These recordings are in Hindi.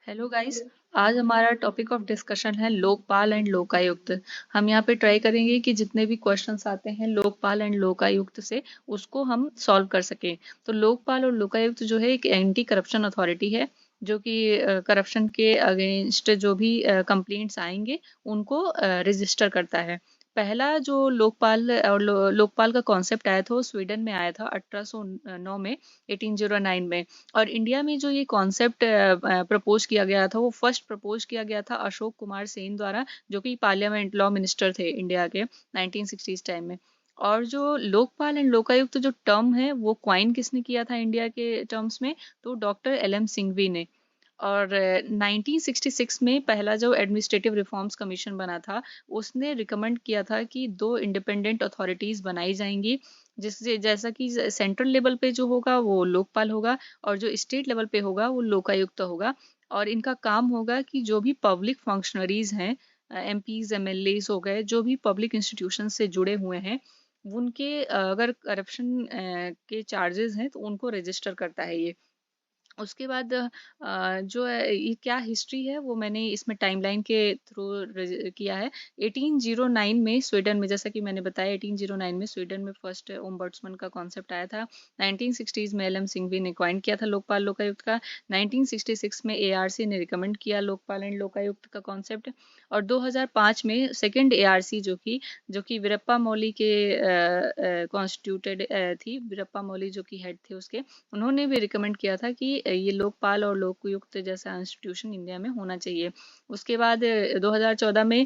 Hello guys. आज हमारा टॉपिक ऑफ डिस्कशन है लोकपाल एंड लोकायुक्त। हम यहाँ पे ट्राई करेंगे कि जितने भी क्वेश्चंस आते हैं लोकपाल एंड लोकायुक्त से उसको हम सॉल्व कर सकें। तो लोकपाल और लोकायुक्त जो है एक एंटी करप्शन अथॉरिटी है जो कि करप्शन के अगेंस्ट जो भी कंप्लेंट्स आएंगे उनको रजिस्टर करता है। पहला जो लोकपाल और लोकपाल का कॉन्सेप्ट आया था वो स्वीडन में आया था 1809 में, 1809 में। और इंडिया में जो ये कॉन्सेप्ट प्रपोज किया गया था वो फर्स्ट प्रपोज किया गया था अशोक कुमार सेन द्वारा, जो कि पार्लियामेंट लॉ मिनिस्टर थे इंडिया के 1960s टाइम में। और जो लोकपाल एंड लोकायुक्त जो टर्म है वो क्वाइन किसने किया था इंडिया के टर्म्स में, तो डॉक्टर एल एम सिंघवी ने। और 1966 में पहला जो एडमिनिस्ट्रेटिव रिफॉर्म्स कमीशन बना था उसने रिकमेंड किया था कि दो इंडिपेंडेंट अथॉरिटीज बनाई जाएंगी, जिससे जैसा कि सेंट्रल लेवल पे जो होगा वो लोकपाल होगा और जो स्टेट लेवल पे होगा वो लोकायुक्त होगा। और इनका काम होगा कि जो भी पब्लिक फंक्शनरीज हैं, एमपीज एमएलएज हो गए, जो भी पब्लिक इंस्टीट्यूशन से जुड़े हुए हैं, उनके अगर करप्शन के चार्जेस हैं तो उनको रजिस्टर करता है ये। उसके बाद जो है ये क्या हिस्ट्री है वो मैंने इसमें टाइमलाइन के थ्रू किया है। 1809 में स्वीडन में, जैसा कि मैंने बताया, 1809 में स्वीडन में फर्स्ट ओम्बड्समैन का कॉन्सेप्ट आया था। 1960s में एल एम सिंघवी ने कॉइन किया था लोकपाल लोकायुक्त का। 1966 में एआरसी ने रिकमेंड किया लोकपाल एंड लोकायुक्त का कॉन्सेप्ट। और 2005 में सेकंड एआरसी जो कि वीरप्पा मोइली के कॉन्स्टिट्यूटेड थी, वीरप्पा मोइली जो कि हेड थे उसके, उन्होंने भी रिकमेंड किया था कि ये लोकपाल और लोकायुक्त जैसा इंस्टीट्यूशन इंडिया में होना चाहिए। उसके बाद 2014 में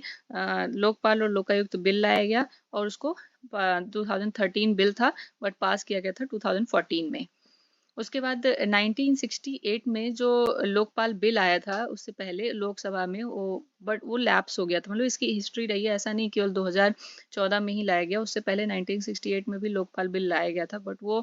लोकपाल और लोकायुक्त बिल लाया गया और उसको 2013 बिल था बट पास किया गया था 2014 में। उसके बाद 1968 में जो लोकपाल बिल आया था उससे पहले लोकसभा में वो लैप्स हो गया था। मतलब इसकी हिस्ट्री रही है, ऐसा नहीं केवल 2014 में ही लाया गया, उससे पहले 1968 में भी लोकपाल बिल लाया गया था बट वो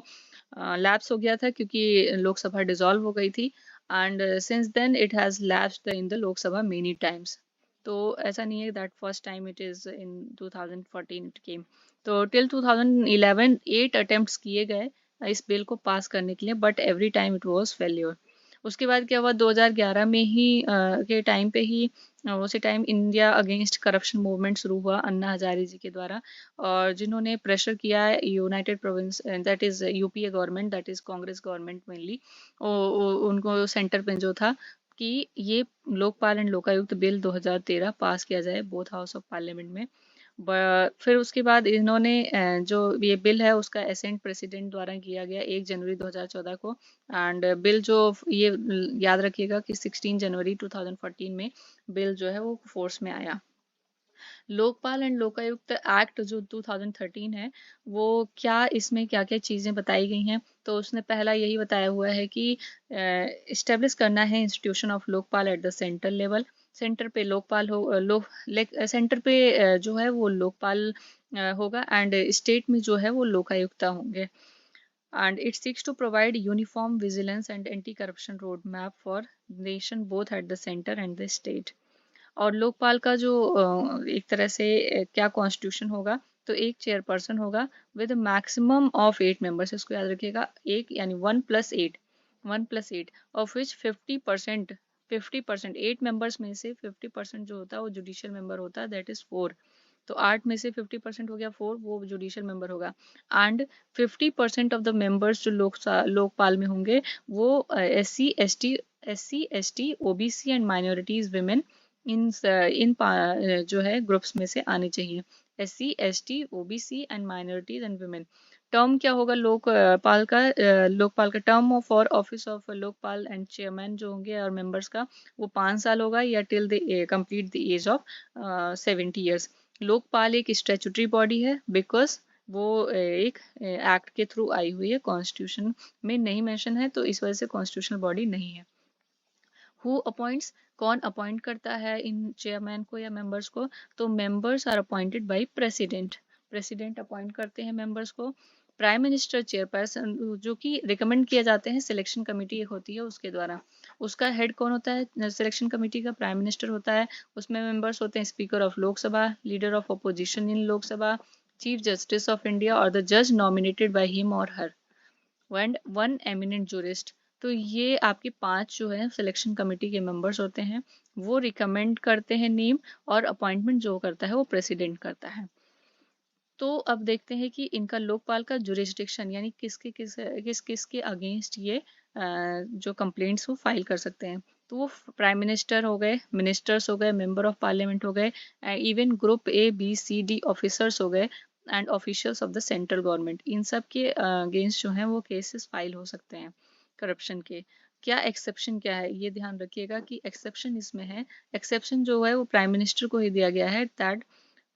लैप्स हो गया था क्योंकि लोकसभा डिसॉल्व हो गई थी। And since then it has lapsed in the Lok Sabha many times. तो ऐसा नहीं है that first time it is in 2014 it came. तो टिल 2011 8 अटेम्प्ट्स किए गए इस बिल को पास करने के लिए but every time it was failure. उसके बाद क्या हुआ, 2011 में ही के टाइम पे ही उसी time India against corruption movement शुरू हुआ अन्ना हजारे जी के द्वारा। और जिन्होंने प्रेशर किया United province that is UPA government, that is Congress government mainly, उनको सेंटर पे जो था कि ये लोकपाल एंड लोकायुक्त बिल 2013 पास किया जाए बोथ हाउस ऑफ पार्लियामेंट में। फिर उसके बाद इन्होंने जो ये बिल है उसका असेंट प्रेसिडेंट द्वारा किया गया 1 जनवरी 2014 को। एंड बिल जो ये याद रखिएगा कि 16 जनवरी 2014 में बिल जो है वो फोर्स में आया। लोकपाल एंड लोकायुक्त एक्ट जो 2013 है वो क्या, इसमें क्या क्या चीज़ें बताई गई हैं, तो उसने पहला यही बताया हुआ है कि इस्टेब्लिश करना है institution of Lokpal at the central level. Centre पे लोकपाल हो सेंटर पे जो है वो लोकपाल होगा एंड स्टेट में जो है वो लोकायुक्त होंगे। And it seeks to provide uniform vigilance and anti corruption road map for nation both at the centre and the state. और लोकपाल का जो एक तरह से क्या कॉन्स्टिट्यूशन होगा, तो एक चेयरपर्सन होगा विद मैक्सिमम ऑफ 8 मेंबर्स, इसको याद रखिएगा, एक यानी 1+8, 1+8 ऑफ विच 50%, 50% 8 मेंबर्स में से 50% जो होता है वो जुडिशियल मेंबर होता है, दैट इज 4। तो 8 में से 50% हो गया 4, वो जुडिशियल मेंबर होगा। एंड 50% ऑफ द मेंबर्स जो लोकपाल में होंगे वो S C S T OBC and minorities women in जो है ग्रुप्स में से आने चाहिए। SC ST OBC and minorities and women. Term क्या होगा लोकपाल का term for office of Lokpal and chairman जो होंगे और मेंबर्स का, वो 5 साल होगा या till the complete the age of 70 years. Lokpal एक स्टैट्यूटरी बॉडी है बिकॉज वो एक एक्ट के थ्रू आई हुई है, कॉन्स्टिट्यूशन में नहीं मेंशन है, तो इस वजह से कॉन्स्टिट्यूशनल बॉडी नहीं है। हु अपॉइंट्स, कौन अपॉइंट करता है इन चेयरमैन को या मेंबर्स को, तो members are appointed by president, president appoint करते हैं मेंबर्स को। प्राइम मिनिस्टर चेयरपर्सन जो कि रिकमेंड किए जाते हैं, सिलेक्शन कमेटी होती है उसके द्वारा। उसका हेड कौन होता है सिलेक्शन कमेटी का, प्राइम मिनिस्टर होता है। उसमें मेंबर्स होते हैं speaker of Lok Sabha, leader of opposition in Lok Sabha, chief justice of India और द जज नॉमिनेटेड बाय हिम और हर, एंड वन एमिनेंट जूरिस्ट। तो ये आपके 5 जो है सिलेक्शन कमेटी के मेंबर्स होते हैं, वो रिकमेंड करते हैं नेम, और अपॉइंटमेंट जो करता है वो प्रेसिडेंट करता है। तो अब देखते हैं कि इनका लोकपाल का जुरिस्डिक्शन, यानी किस किस के अगेंस्ट ये जो कंप्लेंट्स वो फाइल कर सकते हैं। तो वो प्राइम मिनिस्टर हो गए, मिनिस्टर्स हो गए, मेंबर ऑफ पार्लियामेंट हो गए, even group A B C D officers हो गए, and officials of the central government, इन सब के अगेंस्ट जो है वो केसेस फाइल हो सकते हैं करप्शन के। क्या एक्सेप्शन क्या है, ये ध्यान रखिएगा कि एक्सेप्शन इसमें है, एक्सेप्शन जो है वो प्राइम मिनिस्टर को ही दिया गया है, that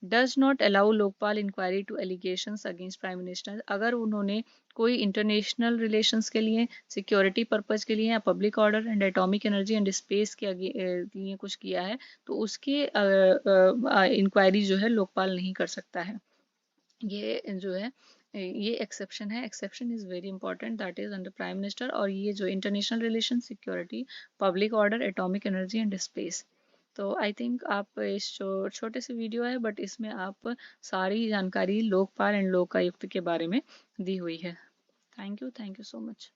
does not allow Lokpal inquiry to allegations against prime minister. अगर उन्होंने कोई इंटरनेशनल रिलेशंस के लिए, सिक्योरिटी पर्पज के लिए, या public order and atomic energy and space के लिए कुछ किया है, तो उसकी इंक्वायरी जो है लोकपाल नहीं कर सकता है। ये जो है ये एक्सेप्शन है, exception is very important, that is under prime minister. और ये जो international relation, security, public order, atomic energy and space. तो आई थिंक आप इस जो छोटे से वीडियो है, बट इसमें आप सारी जानकारी लोकपाल एंड लोकायुक्त के बारे में दी हुई है। Thank you so much.